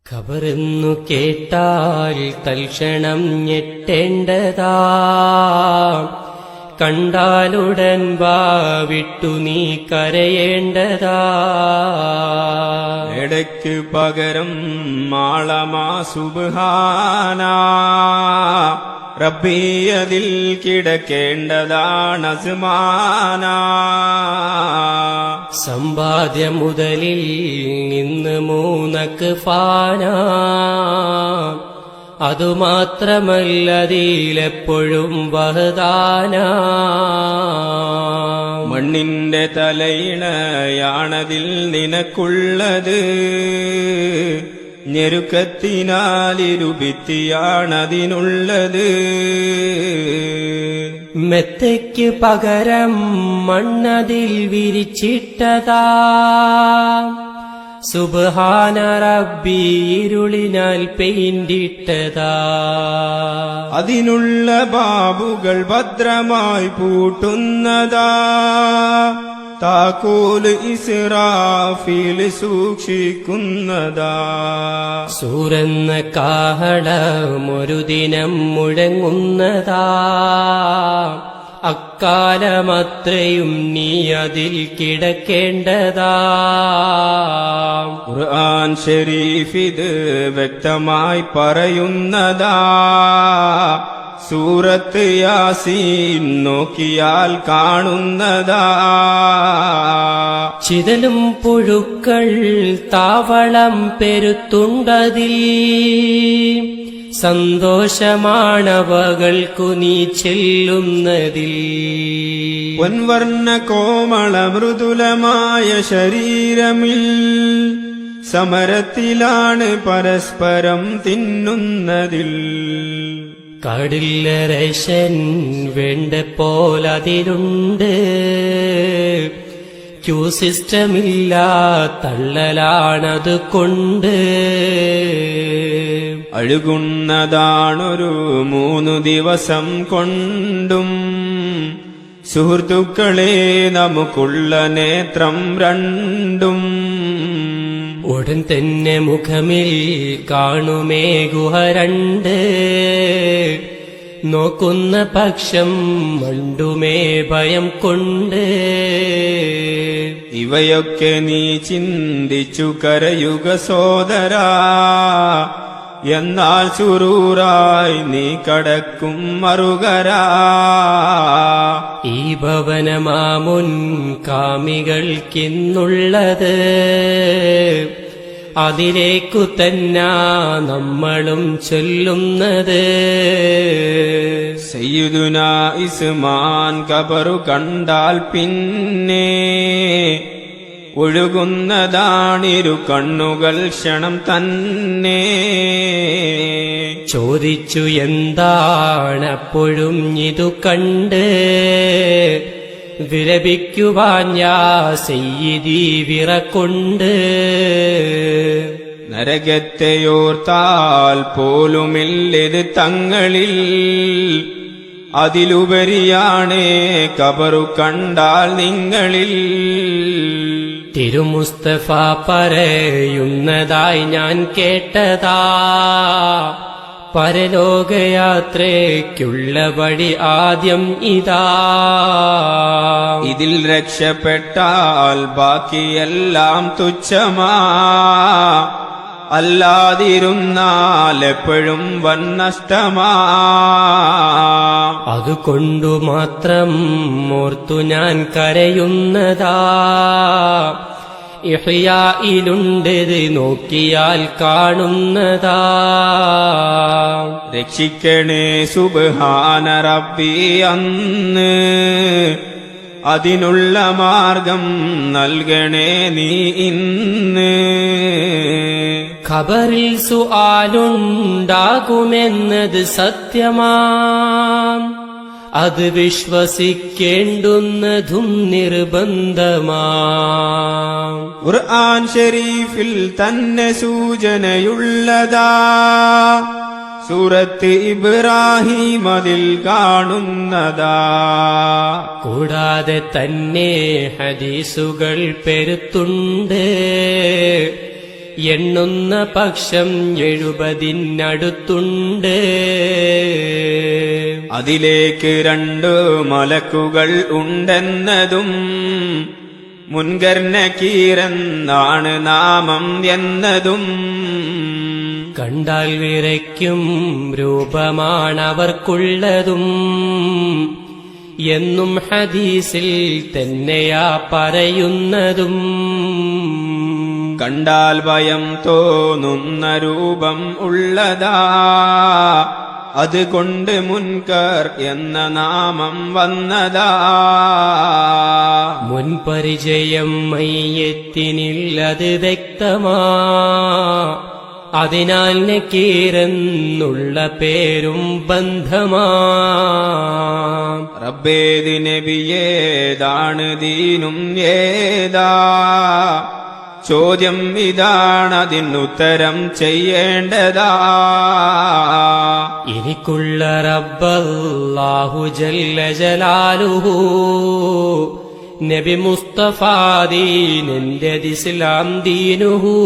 ഖബറെന്നു കേട്ടാൽ തൽക്ഷണം ഞെട്ടേണ്ടതാ, കണ്ടാലുടൻ വാവിട്ടു നീ കരയേണ്ടതാ. ഇടയ്ക്ക് പകരം മാളമാ സുബ്ഹാനാ, റബ്ബി അതിൽ കിടക്കേണ്ടതാണ് അസ്മാനാ. സമ്പാദ്യ മുതലിൽ നിന്ന് മൂന്നക്ക് ഫാനാ, അതുമാത്രമല്ലതിലെപ്പോഴും വഹദാനാ. മണ്ണിന്റെ തലയിണയാണതിൽ നിനക്കുള്ളത്, ഞെരുക്കത്തിനാലിരുഭിത്തിയാണതിനുള്ളത്. മെത്തയ്ക്ക് പകരം മണ്ണതിൽ വിരിച്ചിട്ടതാ, സുബ്ഹാന റബ്ബി ഇരുളിനാൽ പെയിന്റിട്ടതാ. അതിനുള്ള ബാബുകൾ ഭദ്രമായി പൂട്ടുന്നതാ, താക്കോൽ ഇസ്രാഫീൽ സൂക്ഷിക്കുന്നതാ. സൂരെന്ന കാഹളമൊരു ദിനം മുഴങ്ങുന്നതാ, അക്കാലമത്രയും നീ അതിൽ കിടക്കേണ്ടതാ. ഖുർആൻ ശരീഫ് ഇത് വ്യക്തമായി പറയുന്നതാ, സൂറത്ത് യാസീൻ നോക്കിയാൽ കാണുന്നതാ. ചിതലും പുഴുക്കൾ താവളം പെരുത്തുണ്ടതിൽ, സന്തോഷമാണവകൾക്കു നീ ചെല്ലുന്നതിൽ. പൊൻവർണ്ണ കോമള മൃദുലമായ ശരീരമിൽ സമരത്തിലാണ് പരസ്പരം തിന്നുന്നതിൽ. കടില്ല റേഷൻ വേണ്ട പോലതിലുണ്ട്, ക്യൂ സിസ്റ്റമില്ല തള്ളലാണത് കൊണ്ട്. അഴുകുന്നതാണൊരു 3 ദിവസം കൊണ്ടും, സുഹൃത്തുക്കളെ നമുക്കുള്ള നേത്രം രണ്ടും. ഉടൻ തന്നെ മുഖമിൽ കാണുമേ ഗുഹ 2, നോക്കുന്ന പക്ഷം മണ്ടുമേ ഭയം കൊണ്ട്. ഇവയൊക്കെ നീ ചിന്തിച്ചു കരയുക സോദരാ, എന്നാൽ സുറൂറായി നീ കടക്കും മറുകരാ. ഈ ഭവനമാമുൻ കാമികൾക്കിന്നുള്ളത്, അതിലേക്കു തന്നാ നമ്മളും ചൊല്ലുന്നത്. സയ്യിദുനാ ഉസ്മാൻ ഖബറു കണ്ടാൽ പിന്നെ ഒഴുകുന്നതാണിരു കണ്ണുകൾ ക്ഷണം തന്നെ. ചോദിച്ചു എന്താണപ്പോഴും ഇതു കണ്ട്, വിലപിക്കുവാൻ യാ സയ്യിദി വിറകൊണ്ട്. നരകത്തെയോർത്താൽ പോലുമില്ലത് തങ്ങളിൽ, അതിലുപരിയാണേ ഖബറു കണ്ടാൽ നിങ്ങളിൽ. തിരുമുസ്തഫ പറയുന്നതായി ഞാൻ കേട്ടതാ, പരലോകയാത്രയ്ക്കുള്ള വഴി ആദ്യം ഇതാ. ഇതിൽ രക്ഷപ്പെട്ടാൽ ബാക്കിയെല്ലാം തുച്ഛമാ, അല്ലാതിരുന്നാൽ എപ്പോഴും വൻ നഷ്ടമാ. അതുകൊണ്ടു മാത്രം ഓർത്തു ഞാൻ കരയുന്നതാ, ഇഹ്യായിലുണ്ടത് നോക്കിയാൽ കാണുന്നതാ. രക്ഷിക്കണേ സുബ്ഹാന റബ്ബി അന്ന്, അതിനുള്ള മാർഗം നൽകണേ നീ ഇന്ന്. ഖബറിൽ സുആലുണ്ടാകുമെന്നത് സത്യമാം, അത് വിശ്വസിക്കേണ്ടുന്നതും നിർബന്ധമാം. ഖുർആൻ ശരീഫിൽ തന്നെ സൂചനയുള്ളതാ, സൂറത്ത് ഇബ്രാഹിം അതിൽ കാണുന്നതാ. കൂടാതെ തന്നെ ഹദീസുകൾ പെരുത്തുണ്ട്, എണ്ണുന്ന പക്ഷം 70-അടുത്തുണ്ട്. അതിലേക്ക് 2 മലക്കുകൾ ഉണ്ടെന്നതും മുൻകർ നകീറെന്നാണ് നാമം എന്നതും കണ്ടാൽ വിറയ്ക്കും രൂപമാണവർക്കുള്ളതും എന്നും ഹദീസിൽ തന്നെയാ പറയുന്നതും. കണ്ടാൽ ഭയം തോന്നുന്ന രൂപം ഉള്ളതാ, അതുകൊണ്ട് മുൻകർ എന്ന നാമം വന്നതാ. മുൻപരിചയം മയ്യത്തിനില്ലത് വ്യക്തമാ, അതിനാൽ നക്കീറെന്നുള്ള പേരും ബന്ധമാ. റബ്ബേത് നബിയേതാണ് ദീനും ഏതാ, ചോദ്യം ഇതാണതിനുത്തരം ചെയ്യേണ്ടതാ. എനിക്കുള്ള റബ്ബല്ലാഹു ജല്ല ജലാലുഹു, നബി മുസ്തഫ ദീനെന്റേത് ഇസ്ലാം ദീനുഹു.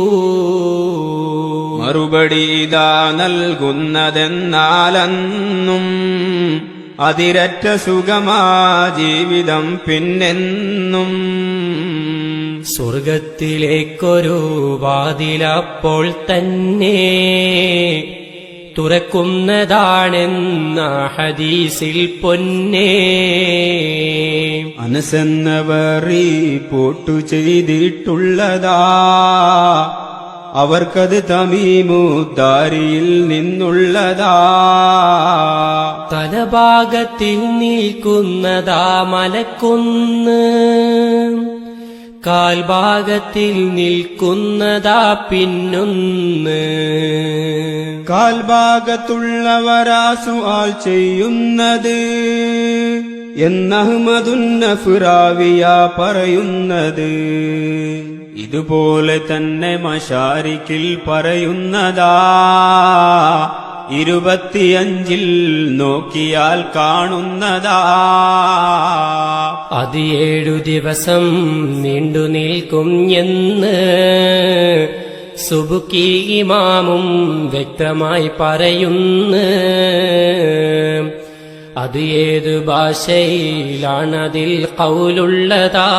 മറുപടി ഇതാ നൽകുന്നതെന്നാലെന്നും അതിരറ്റ സുഖമാ ജീവിതം പിന്നെന്നും. സ്വർഗത്തിലേക്കൊരു വാതിലപ്പോൾ തന്നെ തുറക്കുന്നതാണെന്ന ഹദീസിൽ പൊന്നേ. അനസെന്നവർ റിപ്പോർട്ട് ചെയ്തിട്ടുള്ളതാ, അവർക്കത് തമീമുദ്ദാരിയിൽ നിന്നുള്ളതാ. തലഭാഗത്തിൽ നിൽക്കുന്നതാ മലക്കുന്ന്, കാൽഭാഗത്തിൽ നിൽക്കുന്നതാ പിന്നൊന്ന്. കാൽഭാഗത്തുള്ളവരാ സുആൽ ചെയ്യുന്നത് എന്നഹ്മദുന്നഫ്റാവിയ പറയുന്നത്. ഇതുപോലെ തന്നെ മശാരിക്കിൽ പറയുന്നതാ, 25 നോക്കിയാൽ കാണുന്നതാ. അത് 7 ദിവസം നീണ്ടു നിൽക്കും എന്ന് സുബ്കി ഇമാമും വ്യക്തമായി പറയുന്നു. അത് ഏതു ഭാഷയിലാണതിൽ ഖൗലുള്ളതാ,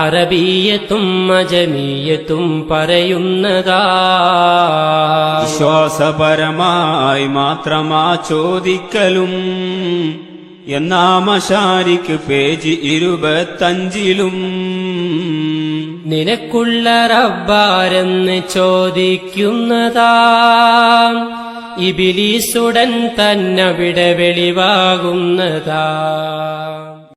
അറബിയത്തും അജമിയത്തും പറയുന്നതാ. വിശ്വാസപരമായി മാത്രമാ ചോദിക്കലും, എന്നാ മശാരിക്ക് പേജ് 25 നിനക്കുള്ള റബ്ബാരെന്ന് ചോദിക്കുന്നതാ, ഇബ്ലീസുടൻ തന്നവിടെ വെളിവാകുന്നതാ.